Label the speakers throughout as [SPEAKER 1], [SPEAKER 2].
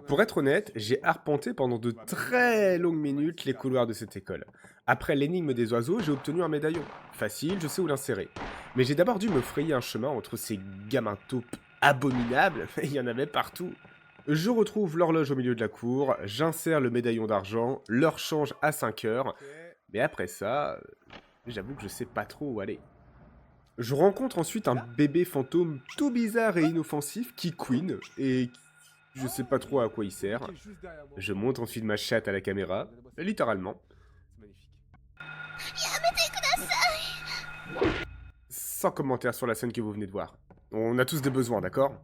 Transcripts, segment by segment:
[SPEAKER 1] Pour être honnête, j'ai arpenté pendant de très longues minutes les couloirs de cette école. Après l'énigme des oiseaux, j'ai obtenu un médaillon. Facile, je sais où l'insérer. Mais j'ai d'abord dû me frayer un chemin entre ces gamins taupes abominables, il y en avait partout. Je retrouve l'horloge au milieu de la cour, j'insère le médaillon d'argent, l'heure change à 5 heures, mais après ça, j'avoue que je sais pas trop où aller. Je rencontre ensuite un bébé fantôme tout bizarre et inoffensif qui queen, et je sais pas trop à quoi il sert. Je montre ensuite ma chatte à la caméra, littéralement. Sans commentaire sur la scène que vous venez de voir. On a tous des besoins, d'accord?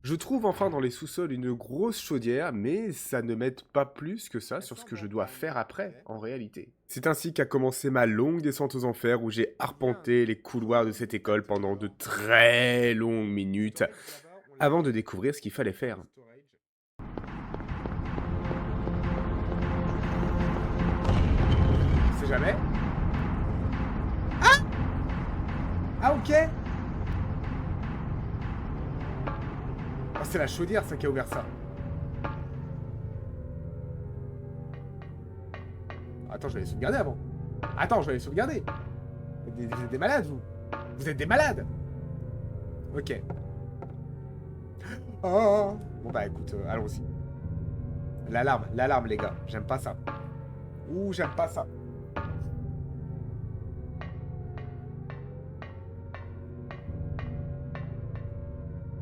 [SPEAKER 1] Je trouve enfin dans les sous-sols une grosse chaudière, mais ça ne m'aide pas plus que ça sur ce que je dois faire après, en réalité. C'est ainsi qu'a commencé ma longue descente aux enfers où j'ai arpenté les couloirs de cette école pendant de très longues minutes, avant de découvrir ce qu'il fallait faire. On sait jamais. Ah ok. Ah, c'est la chaudière ça qui a ouvert ça. Attends, je vais aller sauvegarder avant. Attends, je vais aller sauvegarder. Vous êtes des malades, vous. Vous êtes des malades. Ok. Oh. Bon bah écoute, allons-y. L'alarme les gars. J'aime pas ça. Ouh, j'aime pas ça.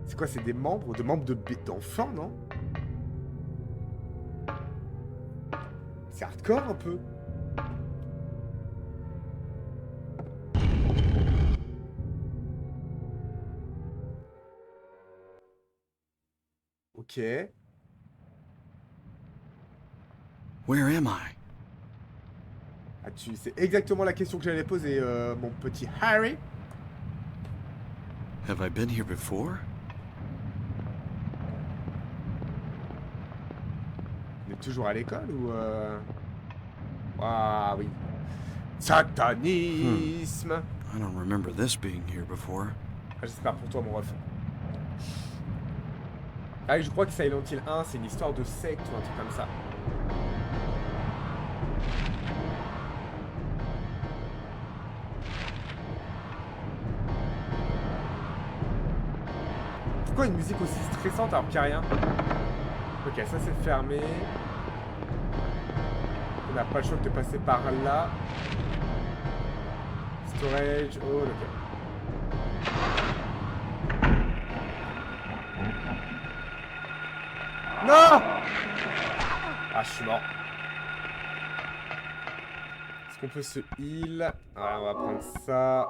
[SPEAKER 1] C'est quoi, c'est des membres d'enfants, non? C'est hardcore un peu. Ok.
[SPEAKER 2] Where am I?
[SPEAKER 1] Ah, c'est exactement la question que j'allais poser, mon petit Harry.
[SPEAKER 2] Have I been here before?
[SPEAKER 1] On est toujours à l'école ou Ah oui. Satanisme.
[SPEAKER 2] I don't remember this being here before.
[SPEAKER 1] Ah, j'espère pour toi, mon ref. Ah, je crois que Silent Hill 1, c'est une histoire de secte ou un truc comme ça. Pourquoi une musique aussi stressante alors qu'il n'y a rien? Ok, ça c'est fermé. On n'a pas le choix de passer par là. Storage, oh ok. Non! Ah, je suis mort. Est-ce qu'on peut se heal? Ah, on va prendre ça.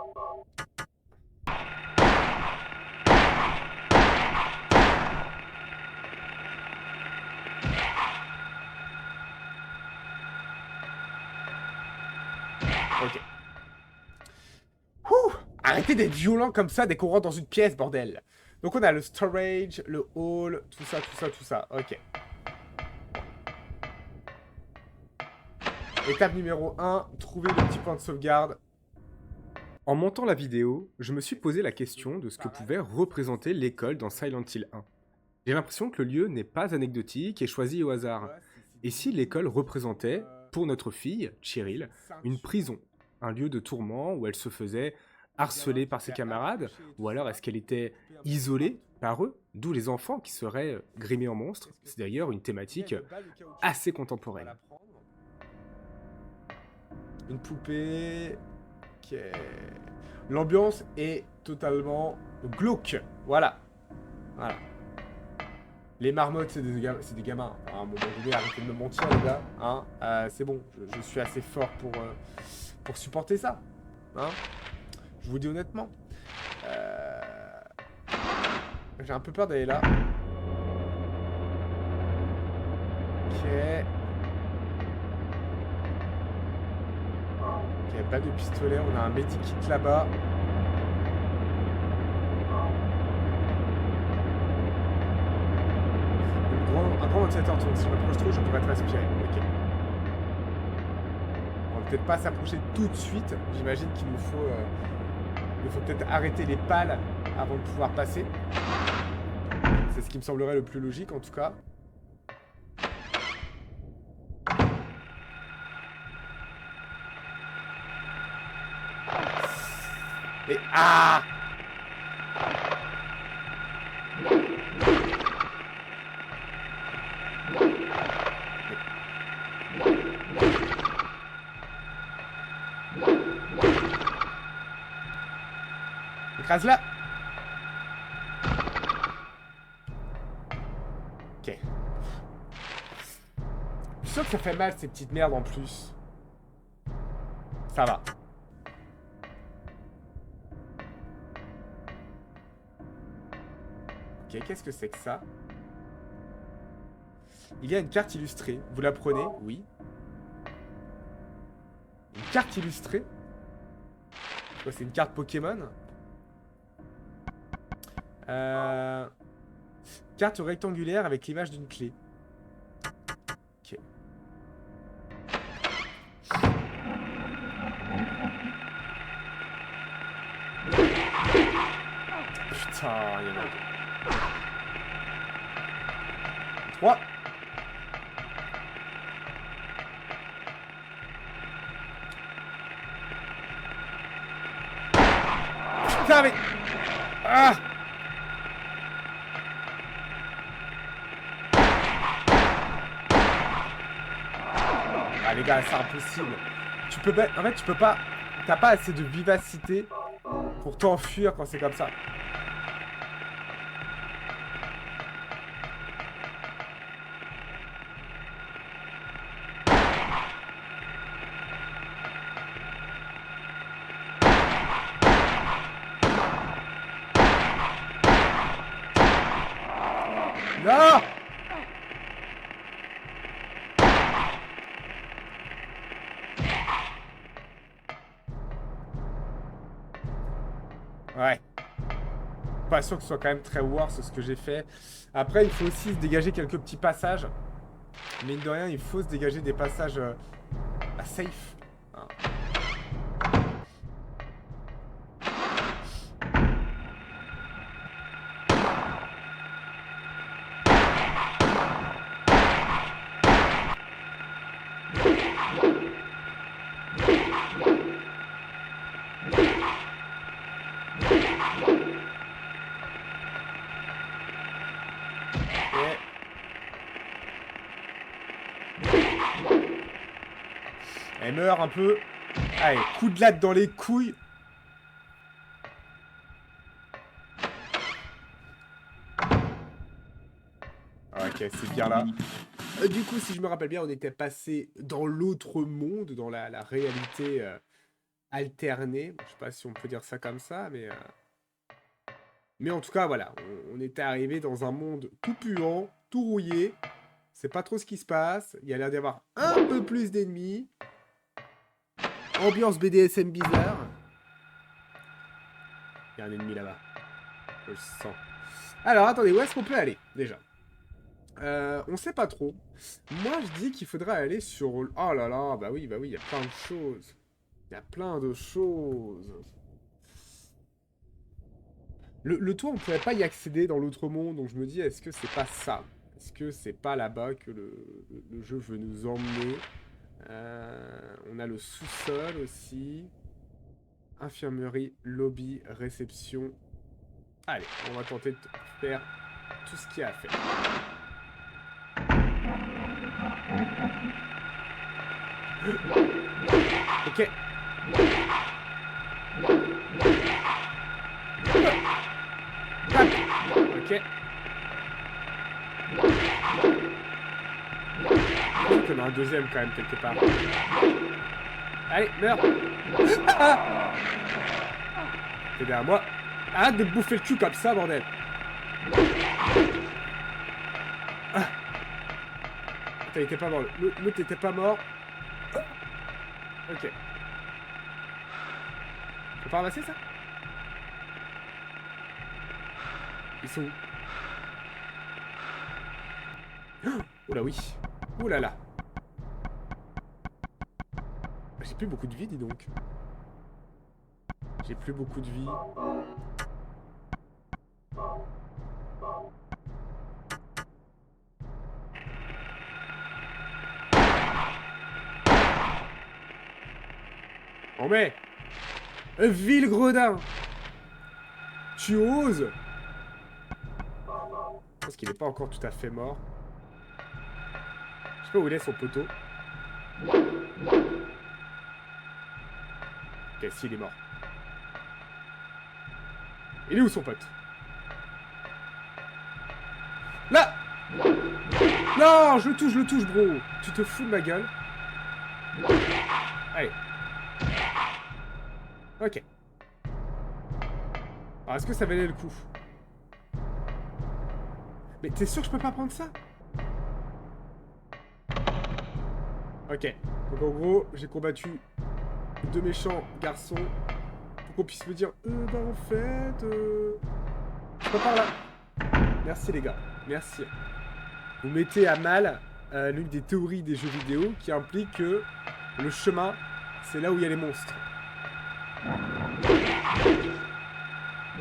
[SPEAKER 1] Ok. Ouh! Arrêtez d'être violent comme ça dès qu'on rentre dans une pièce, bordel. Donc on a le storage, le hall, tout ça, tout ça, tout ça. Ok. Étape numéro 1, trouver le petit point de sauvegarde. En montant la vidéo, je me suis posé la question de ce que pouvait représenter l'école dans Silent Hill 1. J'ai l'impression que le lieu n'est pas anecdotique et choisi au hasard. Et si l'école représentait, pour notre fille, Cheryl, une prison, un lieu de tourment où elle se faisait harcelée par ses camarades, ou alors est-ce qu'elle était isolée par eux, d'où les enfants qui seraient grimés en monstres. C'est d'ailleurs une thématique assez contemporaine. Une poupée... Ok... L'ambiance est totalement glauque. Voilà. Voilà. Les marmottes, c'est des gamins. À un moment donné, arrêtez de me mentir, les gars. Hein, c'est bon, je suis assez fort pour supporter ça. Hein, je vous dis honnêtement. J'ai un peu peur d'aller là. Ok. Ok, pas de pistolet. On a un medikit là-bas. Un grand ventilateur tourne. Si je m'approche trop, je pourrais te respirer. Ok. On va peut-être pas s'approcher tout de suite. J'imagine qu'il nous faut... il faut peut-être arrêter les pales avant de pouvoir passer. C'est ce qui me semblerait le plus logique en tout cas. Et... Ah! Écrase-la! Ok. Je suis sûr que ça fait mal ces petites merdes en plus. Ça va. Ok, qu'est-ce que c'est que ça? Il y a une carte illustrée. Vous la prenez? Oui. Une carte illustrée? Quoi, c'est une carte Pokémon? Carte rectangulaire avec l'image d'une clé. Ok. Putain, il y en a deux. 3. Putain, mais... Ah! Ah, les gars, c'est impossible. Tu peux pas... En fait, tu peux pas... T'as pas assez de vivacité pour t'enfuir quand c'est comme ça. Non! Ouais. Pas sûr que ce soit quand même très worse ce que j'ai fait. Après, il faut aussi se dégager quelques petits passages. Mine de rien, il faut se dégager des passages safe. Hein. Elle meurt un peu. Allez, coup de latte dans les couilles. Ok, c'est bien là. Du coup, si je me rappelle bien, on était passé dans l'autre monde, dans la réalité alternée. Je sais pas si on peut dire ça comme ça, mais en tout cas, voilà. On était arrivé dans un monde tout puant, tout rouillé. C'est pas trop ce qui se passe. Il y a l'air d'y avoir un peu plus d'ennemis. Ambiance BDSM bizarre. Il y a un ennemi là-bas. Je le sens. Alors, attendez, où est-ce qu'on peut aller, déjà? On sait pas trop. Moi, je dis qu'il faudrait aller sur... Oh là là, bah oui, il y a plein de choses. Il y a plein de choses. Le toit, on pourrait pas y accéder dans l'autre monde, donc je me dis, est-ce que c'est pas ça? Est-ce que c'est pas là-bas que le jeu veut nous emmener? On a le sous-sol aussi. Infirmerie, lobby, réception. Allez, on va tenter de faire tout ce qu'il y a à faire. Ok. Ok. Il y en a un deuxième quand même quelque part. Allez, meurs. Ah, t'es derrière moi. Arrête de me bouffer le cul comme ça, bordel. Ah. Attends, il était pas mort. L'autre était pas mort. Ok. Faut pas ramasser ça? Ils sont où? Oh là oui. Oh là là. J'ai plus beaucoup de vie, dis donc. J'ai plus beaucoup de vie. On met. Vil gredin! Tu oses? Je pense qu'il n'est pas encore tout à fait mort. Je sais pas où il est son poteau. Ok, si, il est mort. Il est où son pote? Là! Non, je le touche, bro. Tu te fous de ma gueule. Allez. Ok. Alors, est-ce que ça valait le coup? Mais t'es sûr que je peux pas prendre ça? Ok. Donc en gros, j'ai combattu deux méchants garçons pour qu'on puisse me dire bah en fait... Je peux pas par là. Merci les gars. Merci. Vous mettez à mal l'une des théories des jeux vidéo qui implique que le chemin, c'est là où il y a les monstres.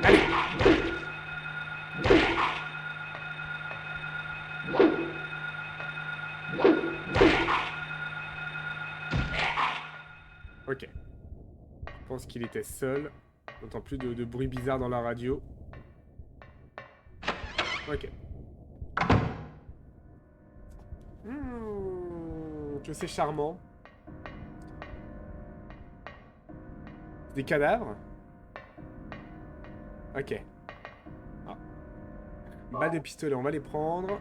[SPEAKER 1] Allez. Ok. Je pense qu'il était seul. On n'entend plus de bruit bizarre dans la radio. Ok. Que c'est charmant. Des cadavres. Ok. Ah. Balles de pistolet, on va les prendre.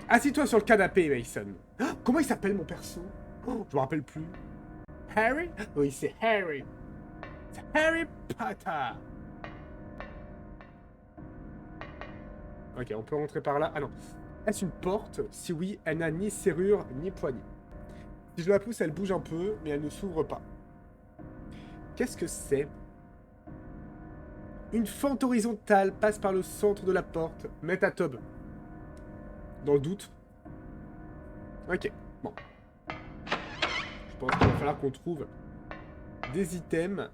[SPEAKER 1] Assis-toi sur le canapé, Mason. Oh, comment il s'appelle mon perso? Oh, je me rappelle plus. Harry? Oui, c'est Harry. C'est Harry Potter. Ok, on peut rentrer par là. Ah non. Est-ce une porte? Si oui, elle n'a ni serrure ni poignée. Si je la pousse, elle bouge un peu, mais elle ne s'ouvre pas. Qu'est-ce que c'est? Une fente horizontale passe par le centre de la porte. Mets ta tub. Dans le doute. Ok, bon. Je pense qu'il va falloir qu'on trouve des items.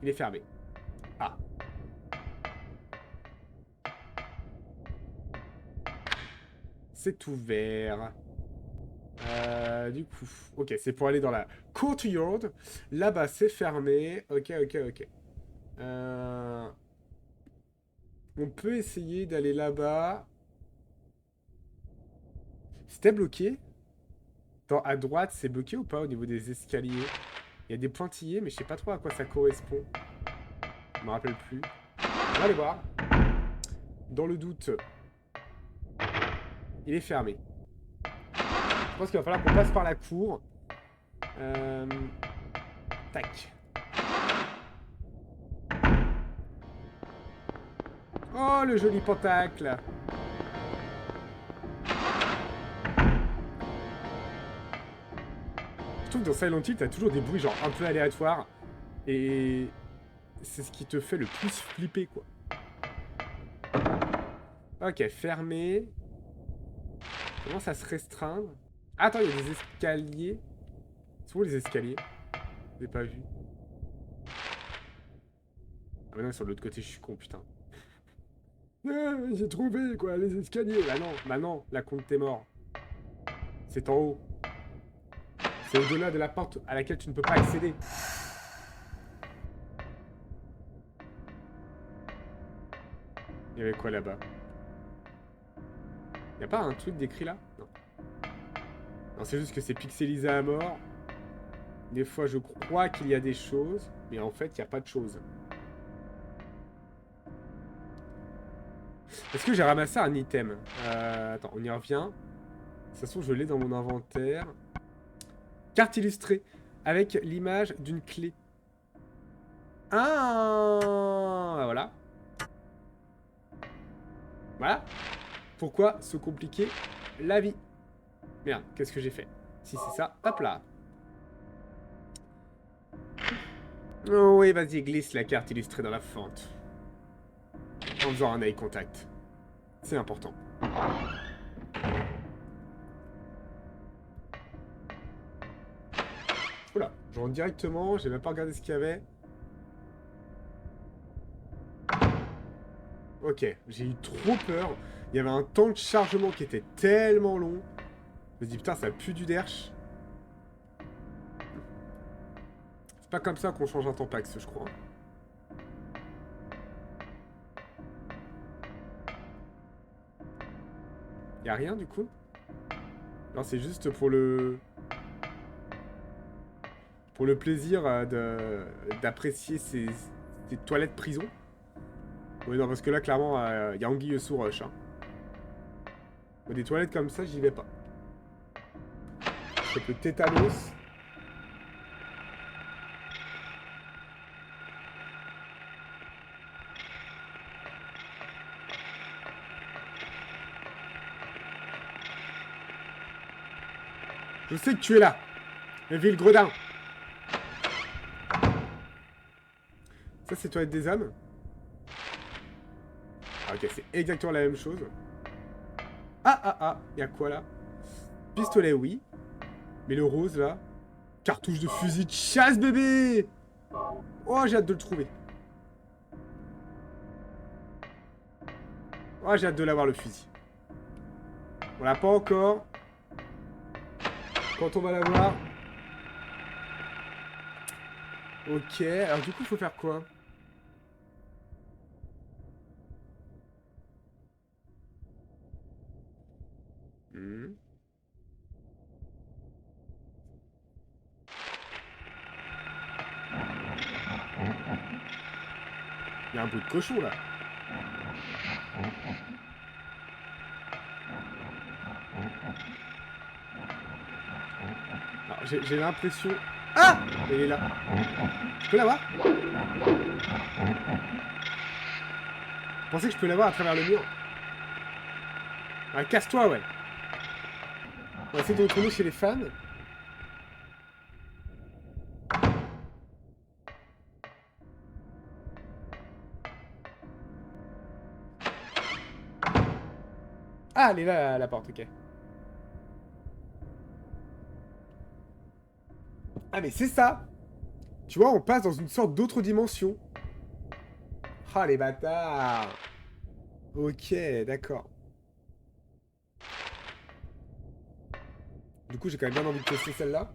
[SPEAKER 1] Il est fermé. Ah. C'est ouvert. Du coup... Ok, c'est pour aller dans la courtyard. Là-bas, c'est fermé. Ok. On peut essayer d'aller là-bas. C'était bloqué? À droite, c'est bloqué ou pas au niveau des escaliers? Il y a des pointillés, mais je sais pas trop à quoi ça correspond. Je me rappelle plus. On va aller voir. Dans le doute, il est fermé. Je pense qu'il va falloir qu'on passe par la cour. Tac. Oh, le joli pentacle. Je trouve que dans Silent Hill, t'as toujours des bruits genre un peu aléatoires. Et c'est ce qui te fait le plus flipper, quoi. Ok, fermé. Commence à se restreindre. Ah, attends, il y a des escaliers. C'est où les escaliers? Je l'ai pas vu. Ah, mais non, sur l'autre côté, je suis con, putain. Ah, j'ai trouvé, quoi, les escaliers. Bah non, la compte t'es mort. C'est en haut. C'est au-delà de la porte à laquelle tu ne peux pas accéder. Il y avait quoi là-bas? Y a pas un truc décrit là? Non. Non, c'est juste que c'est pixelisé à mort. Des fois, je crois qu'il y a des choses, mais en fait, il n'y a pas de choses. Est-ce que j'ai ramassé un item? Attends, on y revient. De toute façon, je l'ai dans mon inventaire. Carte illustrée, avec l'image d'une clé. Ah, voilà. Voilà. Pourquoi se compliquer la vie? Merde, qu'est-ce que j'ai fait? Si c'est ça, hop là. Oh oui, vas-y, glisse la carte illustrée dans la fente. En faisant un eye contact. C'est important. Oula, je rentre directement, j'ai même pas regardé ce qu'il y avait. Ok, j'ai eu trop peur. Il y avait un temps de chargement qui était tellement long. Je me dis, putain, ça pue du derche. C'est pas comme ça qu'on change un Tampax, je crois. Y'a rien, du coup? Non, c'est juste pour le... Pour le plaisir d'apprécier ces toilettes prison. Oui, non, parce que là, clairement, il y a anguille sous roche. Hein. Des toilettes comme ça, j'y vais pas. Je peux tétanos. Je sais que tu es là. Ville Gredin. Ça, c'est toilette des âmes. Ah, ok, c'est exactement la même chose. Ah, y'a quoi là? Pistolet, oui. Mais le rose là. Cartouche de fusil de chasse, bébé! Oh, j'ai hâte de le trouver. Oh, j'ai hâte de l'avoir, le fusil. On l'a pas encore. Quand on va l'avoir. Ok, alors du coup, faut faire quoi? Il y a un bout de cochon là. J'ai l'impression... Ah! Elle est là. Je peux l'avoir? Je pensais que je peux l'avoir à travers le mur. Ah, casse-toi, ouais. On va essayer de retourner chez les fans. Ah, elle est là, la porte, ok. Ah, mais c'est ça! Tu vois, on passe dans une sorte d'autre dimension. Ah, les bâtards! Ok, d'accord. Du coup, j'ai quand même bien envie de tester celle-là.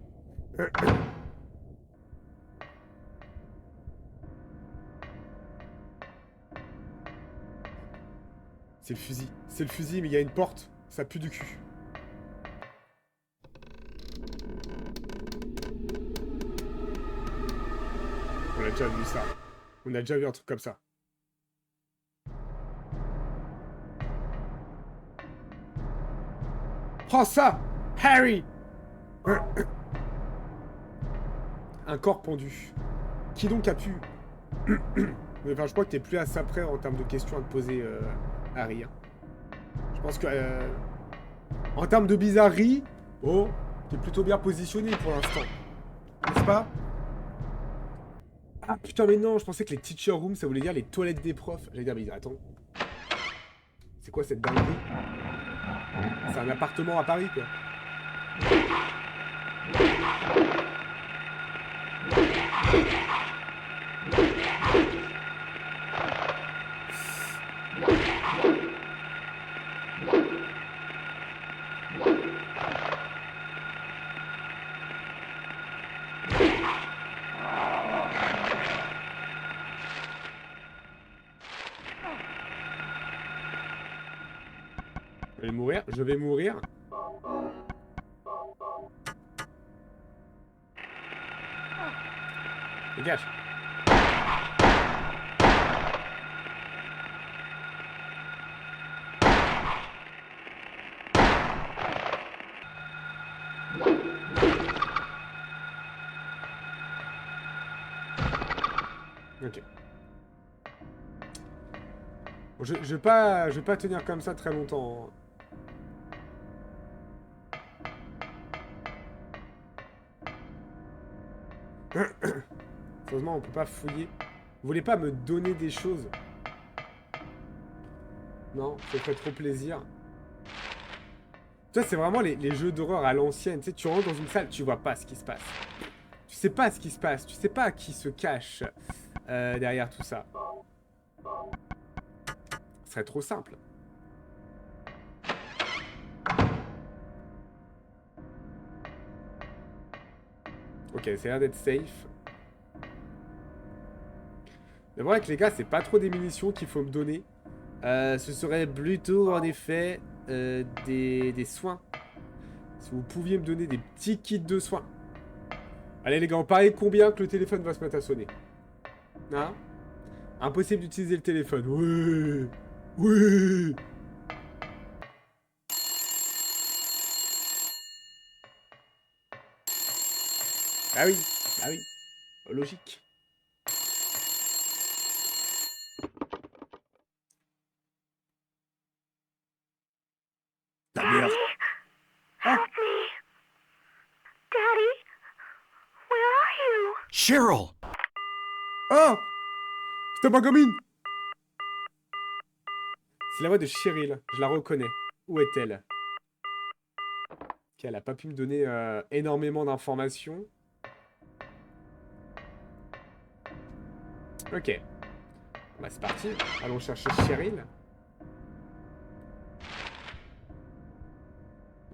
[SPEAKER 1] C'est le fusil. C'est le fusil, mais il y a une porte. Ça pue du cul. On a déjà vu ça. On a déjà vu un truc comme ça. Prends ça, Harry! Un corps pendu. Qui donc a pu... Enfin, je crois que t'es plus à ça près en termes de questions à te poser, Harry. Hein. Je pense que... en termes de bizarrerie, oh, t'es plutôt bien positionné pour l'instant. N'est-ce pas? Ah putain, mais non, je pensais que les teacher rooms, ça voulait dire les toilettes des profs. J'allais dire, mais attends. C'est quoi cette dinguerie? C'est un appartement à Paris, quoi. Je vais mourir, je vais mourir. Dégage. Ok. Bon, je vais pas tenir comme ça très longtemps. Heureusement, on peut pas fouiller. Vous voulez pas me donner des choses? Non, ça ferait trop plaisir. Tu vois, c'est vraiment les jeux d'horreur à l'ancienne. Tu sais, tu rentres dans une salle, tu vois pas ce qui se passe. Tu sais pas ce qui se passe. Tu sais pas qui se cache derrière tout ça. Ce serait trop simple. Ok, c'est l'air d'être safe. Mais voilà que les gars, c'est pas trop des munitions qu'il faut me donner. Ce serait plutôt en effet des soins. Si vous pouviez me donner des petits kits de soins. Allez les gars, on parie combien que le téléphone va se mettre à sonner? Hein? Impossible d'utiliser le téléphone. Ouais. Ouais. Ah oui. Ah oui. Logique. Ta mère.
[SPEAKER 3] Daddy,
[SPEAKER 1] Ah.
[SPEAKER 3] help me. Daddy, where are you?
[SPEAKER 2] Cheryl!
[SPEAKER 1] Ah. C'était ma gamine. C'est la voix de Cheryl. Je la reconnais. Où est-elle? Ok, elle a pas pu me donner énormément d'informations. Ok. Bah c'est parti. Allons chercher Cheryl.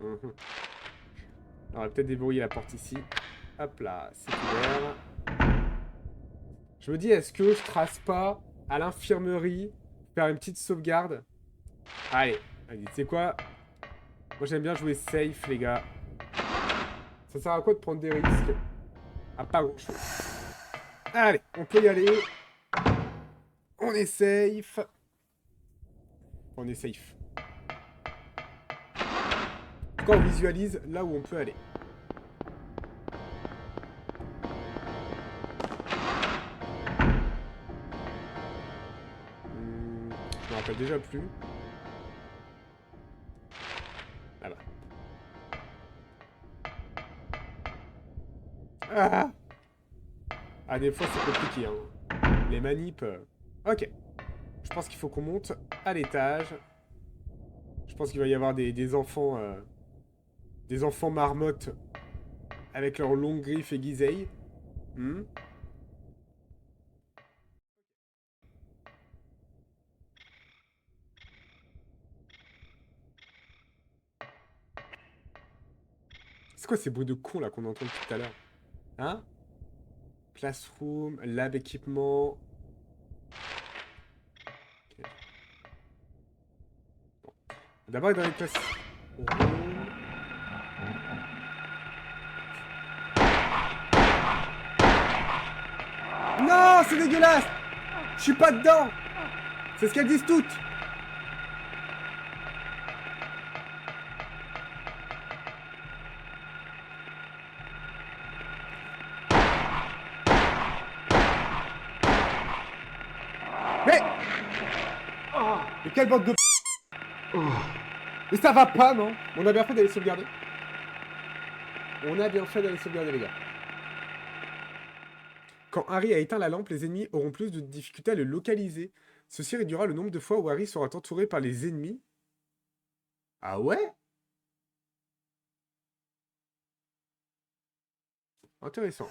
[SPEAKER 1] Mhm. On va peut-être débrouiller la porte ici. Hop là, c'est ouvert. Je me dis, est-ce que je trace pas à l'infirmerie, faire une petite sauvegarde? Allez, allez, tu sais quoi? Moi j'aime bien jouer safe, les gars. Ça sert à quoi de prendre des risques? À pas grand chose. Allez, on peut y aller. On est safe. On est safe. En tout cas, on visualise là où on peut aller. Je me rappelle déjà plus. Là-bas. Ah, ah, des fois c'est compliqué, hein. Les manips. Ok. Je pense qu'il faut qu'on monte à l'étage. Je pense qu'il va y avoir des enfants. Des enfants marmottes. Avec leurs longues griffes aiguisées. Hmm. C'est quoi ces bruits de con là qu'on entend depuis tout à l'heure? Hein? Classroom, lab équipement. Ok. Bon. D'abord dans les classes. Non, c'est dégueulasse! Je suis pas dedans! C'est ce qu'elles disent toutes! Mais! Mais quelle bande de... Mais ça va pas, non? On a bien fait d'aller sauvegarder. On a bien fait d'aller sauvegarder, les gars. Quand Harry a éteint la lampe, les ennemis auront plus de difficultés à le localiser. Ceci réduira le nombre de fois où Harry sera entouré par les ennemis. Ah ouais? Intéressant.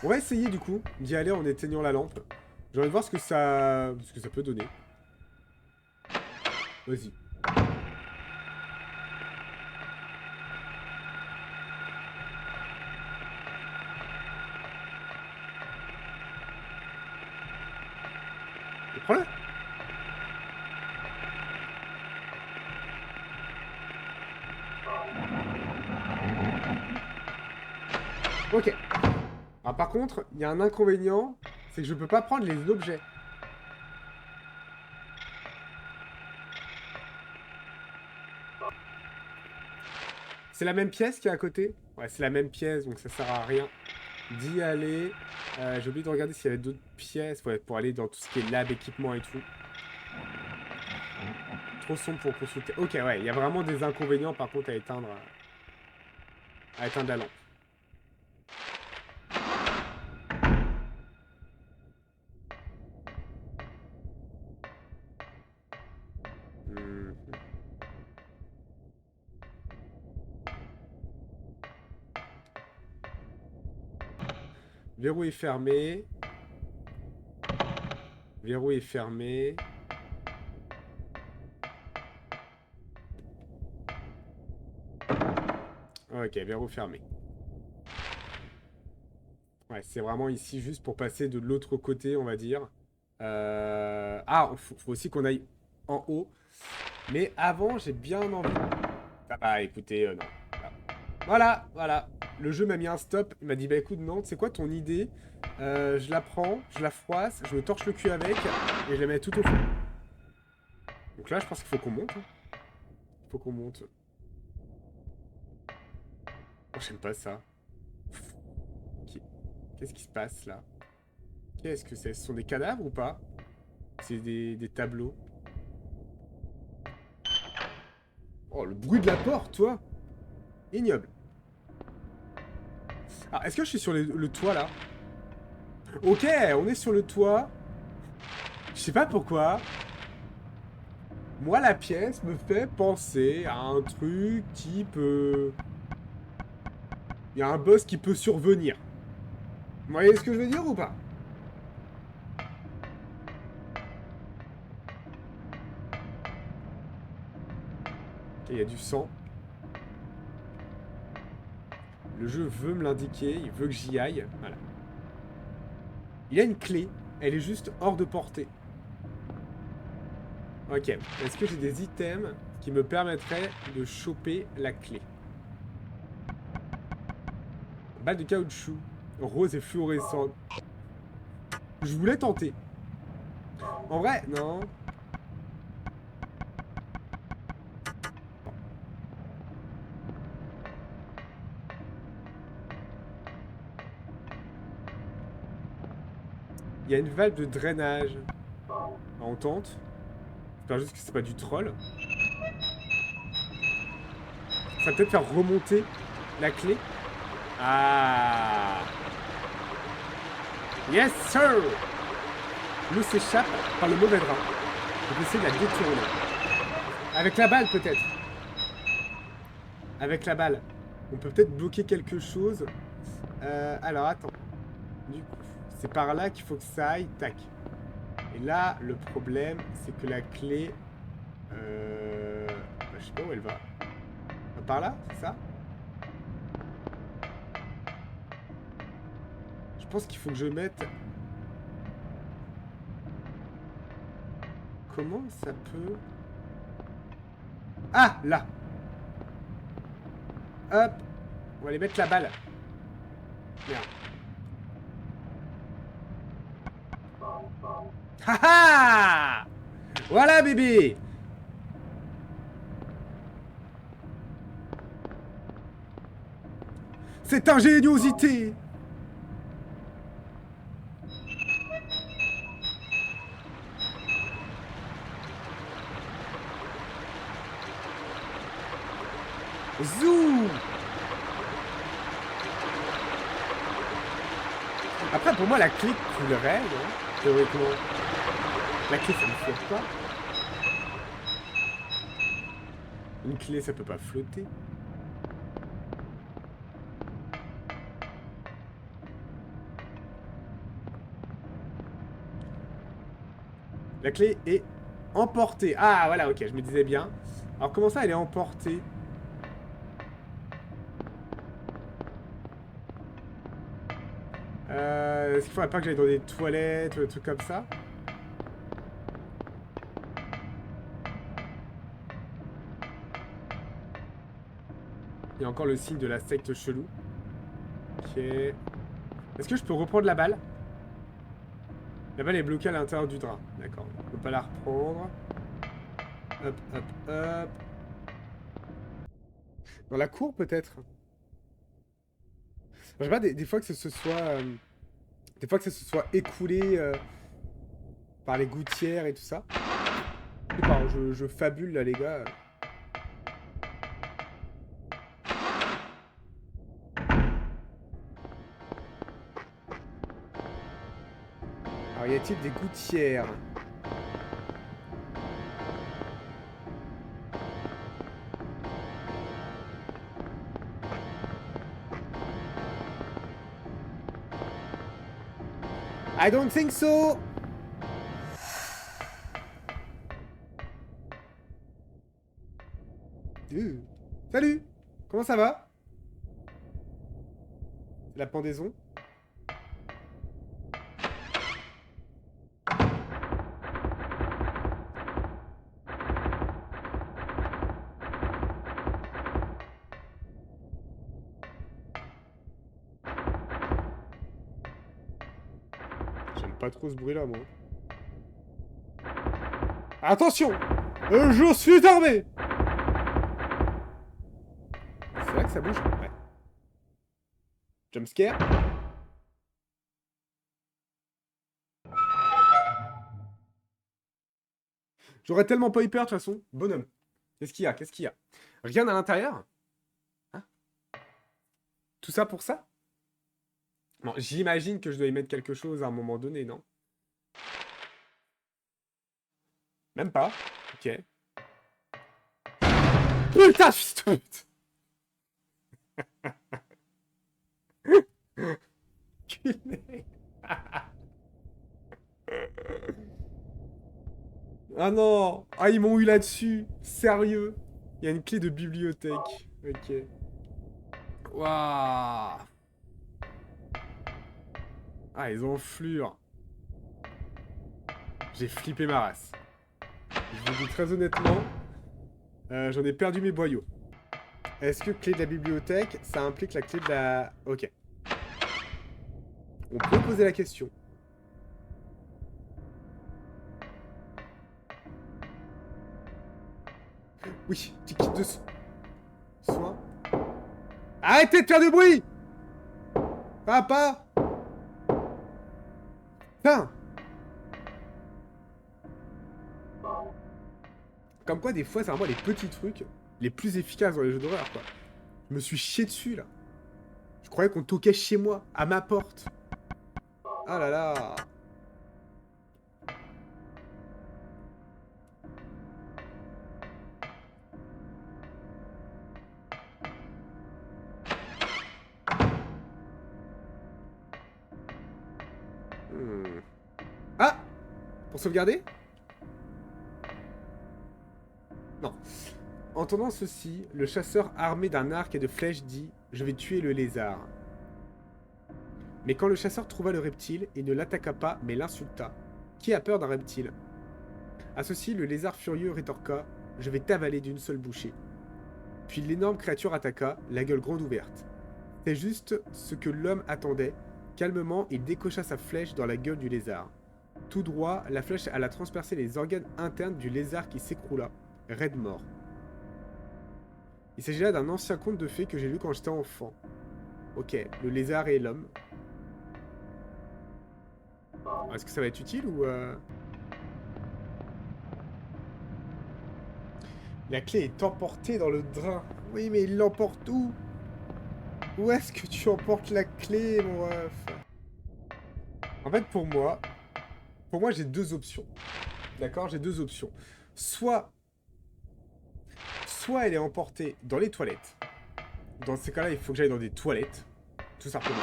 [SPEAKER 1] On va essayer du coup d'y aller en éteignant la lampe. J'ai envie de voir ce que ça peut donner. Vas-y. Prends-le. Ok. Alors par contre, il y a un inconvénient, c'est que je peux pas prendre les objets. C'est la même pièce qui est à côté? Ouais, c'est la même pièce, donc ça sert à rien d'y aller. J'ai oublié de regarder s'il y avait d'autres pièces, ouais, pour aller dans tout ce qui est lab, équipement et tout. Trop sombre pour consulter. Ok, ouais, il y a vraiment des inconvénients par contre à éteindre la lampe. Hmm. Verrou est fermé. Verrou est fermé. Ok, verrou fermé. Ouais, c'est vraiment ici juste pour passer de l'autre côté, on va dire. Ah, faut aussi qu'on aille en haut. Mais avant, j'ai bien envie... Ah bah écoutez, non. Voilà, voilà. Le jeu m'a mis un stop. Il m'a dit, bah écoute, non, c'est quoi ton idée? Je la prends, je la froisse, je me torche le cul avec, et je la mets tout au fond. Donc là, je pense qu'il faut qu'on monte. Hein. Il faut qu'on monte. Oh, j'aime pas ça. Qu'est-ce qui se passe là? Qu'est-ce que c'est? Ce sont des cadavres ou pas? C'est des tableaux. Oh, le bruit de la porte, toi! Ignoble. Ah, est-ce que je suis sur le toit là? Ok, on est sur le toit. Je sais pas pourquoi. Moi, la pièce me fait penser à un truc type... Il y a un boss qui peut survenir. Vous voyez ce que je veux dire ou pas? Ok, il y a du sang. Le jeu veut me l'indiquer, il veut que j'y aille. Voilà. Il y a une clé. Elle est juste hors de portée. Ok. Est-ce que j'ai des items qui me permettraient de choper la clé? Balle de caoutchouc. Rose et fluorescente. Je voulais tenter. En vrai, non. Il y a une valve de drainage. Ah, on tente. J'espère juste que c'est pas du troll. Ça va peut-être faire remonter la clé. Ah. Yes, sir. L'eau s'échappe par le mauvais drap. On peut essayer de la détourner. Avec la balle, peut-être. Avec la balle. On peut peut-être bloquer quelque chose. Alors, attends. Du coup, c'est par là qu'il faut que ça aille. Tac. Et là, le problème, c'est que la clé... je sais pas où elle va. Par là, c'est ça? Je pense qu'il faut que je mette... Comment ça peut... Ah, là. Hop. On va aller mettre la balle. Merde. Haha. Voilà, bébé. Cette ingéniosité. Zou. Après, pour moi, la clé coulerait, non? Théoriquement. La clé, ça ne flotte pas. Une clé, ça peut pas flotter. La clé est emportée. Ah, voilà, ok, je me disais bien. Alors, comment ça, elle est emportée? Est-ce qu'il faudrait pas que j'aille dans des toilettes ou des trucs comme ça? Il y a encore le signe de la secte chelou. Ok. Est-ce que je peux reprendre la balle? La balle est bloquée à l'intérieur du drap. D'accord. On peut pas la reprendre. Hop, hop, hop. Dans la cour, peut-être? Je sais pas, des fois que ce soit... des fois que ça se soit écoulé par les gouttières et tout ça. Je sais pas, je fabule là, les gars. Alors, y a-t-il des gouttières? I don't think so! Salut! Comment ça va? La pendaison? pas trop ce bruit-là, moi. Attention! Je suis armé! C'est là que ça bouge? Ouais. Jumpscare. J'aurais tellement pas eu peur, de toute façon. Bonhomme. Qu'est-ce qu'il y a? Qu'est-ce qu'il y a? Rien à l'intérieur? Hein? Tout ça pour ça? Bon, j'imagine que je dois y mettre quelque chose à un moment donné, non? Même pas. Ok. Putain, fils de pute! Culé. Ah non! Ah, ils m'ont eu là-dessus! Sérieux? Il y a une clé de bibliothèque. Ok. Waouh! Ah, ils ont enflure. J'ai flippé ma race. Je vous dis très honnêtement, j'en ai perdu mes boyaux. Est-ce que clé de la bibliothèque, ça implique la clé de la... Ok. On peut poser la question. Oui, petit kit de soin. Arrêtez de faire du bruit! Papa! Putain! Comme quoi, des fois, c'est vraiment les petits trucs les plus efficaces dans les jeux d'horreur, quoi. Je me suis chié dessus, là. Je croyais qu'on toquait chez moi, à ma porte. Ah là là! Ah! Pour sauvegarder? Non. Entendant ceci, le chasseur armé d'un arc et de flèches dit « Je vais tuer le lézard ». Mais quand le chasseur trouva le reptile, il ne l'attaqua pas, mais l'insulta. Qui a peur d'un reptile? À ceci, le lézard furieux rétorqua « Je vais t'avaler d'une seule bouchée ». Puis l'énorme créature attaqua, la gueule grande ouverte. C'est juste ce que l'homme attendait. Calmement, il décocha sa flèche dans la gueule du lézard. Tout droit, la flèche alla transpercer les organes internes du lézard qui s'écroula, raide mort. Il s'agit là d'un ancien conte de fées que j'ai lu quand j'étais enfant. Ok, le lézard et l'homme. Est-ce que ça va être utile ou... La clé est emportée dans le drain. Oui, mais il l'emporte où? Où est-ce que tu emportes la clé, mon ref? En fait, pour moi, j'ai deux options. D'accord? J'ai deux options. Soit elle est emportée dans les toilettes. Dans ces cas-là, il faut que j'aille dans des toilettes. Tout simplement.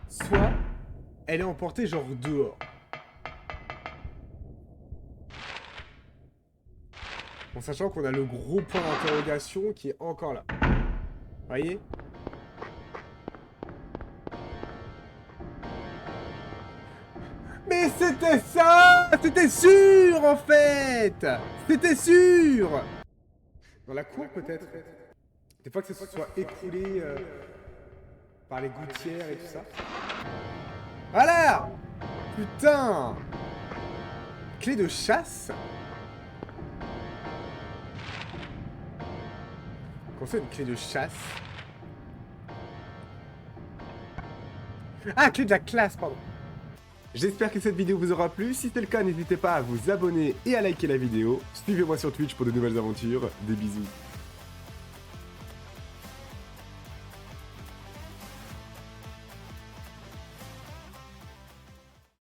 [SPEAKER 1] Soit elle est emportée genre dehors. En sachant qu'on a le gros point d'interrogation qui est encore là. Voyez? Mais c'était ça! C'était sûr, en fait! C'était sûr! Dans la cour, peut-être. Des fois que ça se soit écoulé par les gouttières et tout ça. Voilà! Putain! Clé de chasse? Comment ça, une clé de chasse? Ah, clé de la classe, pardon. J'espère que cette vidéo vous aura plu. Si c'est le cas, n'hésitez pas à vous abonner et à liker la vidéo. Suivez-moi sur Twitch pour de nouvelles aventures. Des bisous.